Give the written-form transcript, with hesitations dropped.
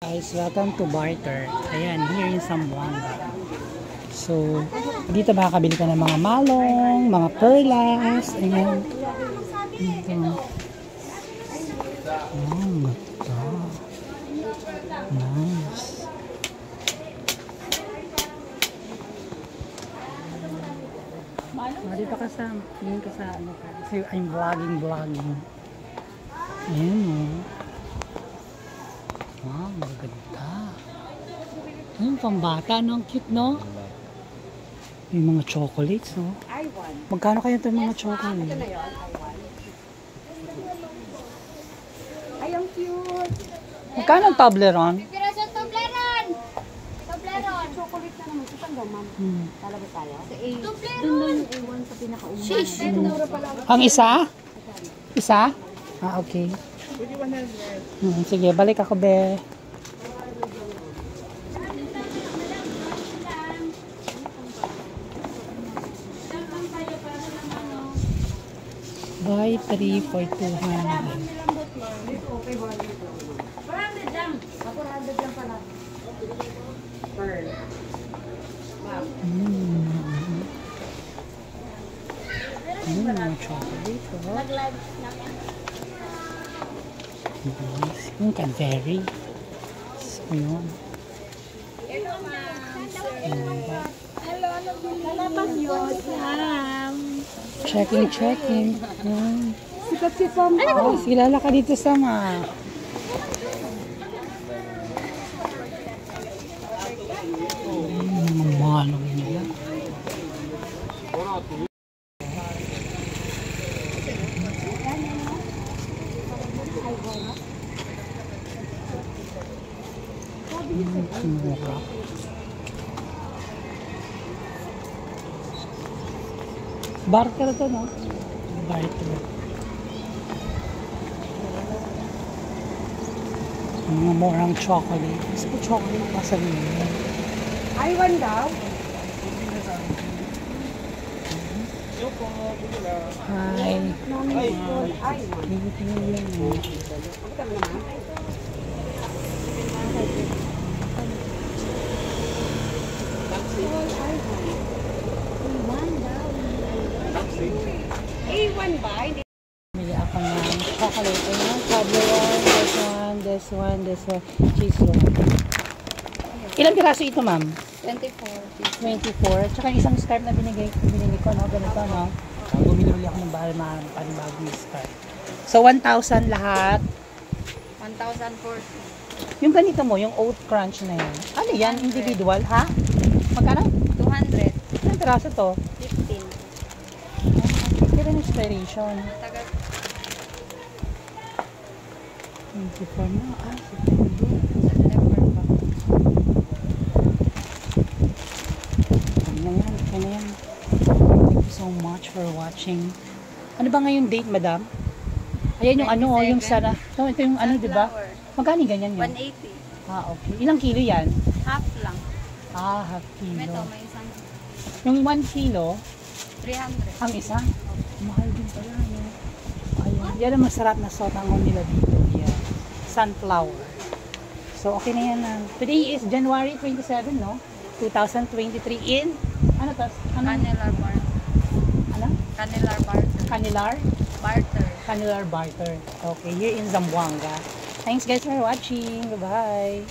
Guys, welcome to Barter. Ayan, here in Zamboanga. So, dito makakabili ka ng mga malong, mga perlas. Ayan. Dito. Oh, ganda. Nice. Dito ka sa, yun ka sa, ano ka. Kasi I'm vlogging. Ayan o. Wow, maganda. Ayun, pambata, no? Ang cute, no? May mga chocolates, no? Magkano kaya itong mga chocolate? Ay, ang cute. Magkano ang Toblerone? Pipiraso Toblerone. Toblerone. Chocolate na naman. Ito ang ma'am. Talaga tayo? Sa A. Toblerone. Doon A1 sa pinakauna. Shish. Ang isa? Isa? Ah, okay. Sige, balik ako, be. Buy 3 for 200. 400 lang. 400 lang pala. Pearl. Mga chocolate, oh. Nice. Yung Cadbury. So, yun. Hello, Lalabas yun. Checking. Sikat si Sam. Oh, silala ka dito, Sama. Mga malong nila. Mura. Barter to, no? Barter. Mga murang chocolate. Gusto ko chocolate pa sa nila. Ay, one daw. Hi. Ay, Tingin lang mo. A1 ba? Bili ako ng chocolate. Ayan, Toblerone, this one, cheese one. Ilang piraso ito, ma'am? 24. 24. Tsaka isang scarf na binili ko, no? Ganito, no? Bumili ulit ako ng panibagong scarf. So, 1,000 lahat. 1,040. Yung ganito mo, yung oat crunch na yan. Ano yan? Individual, ha? Magkano? 200. Ilang piraso to? 15. Kailan yung expiration? Tagal. 24 na. September. September pa. Kaya na yan. Thank you so much for watching. Ano ba ngayon date, madam? Ayan yung ano, yung sana. No, ito yung ano, di ba? Magkano ganyan yun? 180. Ah, okay. Ilang kilo yan? Half lang. Ah, half kilo. Ito, may isang Yung 1 kilo, 300. ang isa, mahal din pala. No? Ayun. Yan ang masarap na sotangon nila dito. Yan. Sunflower. So, okay na yan. Today is January 27, no? 2023 in, ano to? Canelar bar. Ano? Canelar barter. Canilar? Barter. Canilar Barter. Okay, here in Zamboanga. Thanks guys for watching. Bye-bye.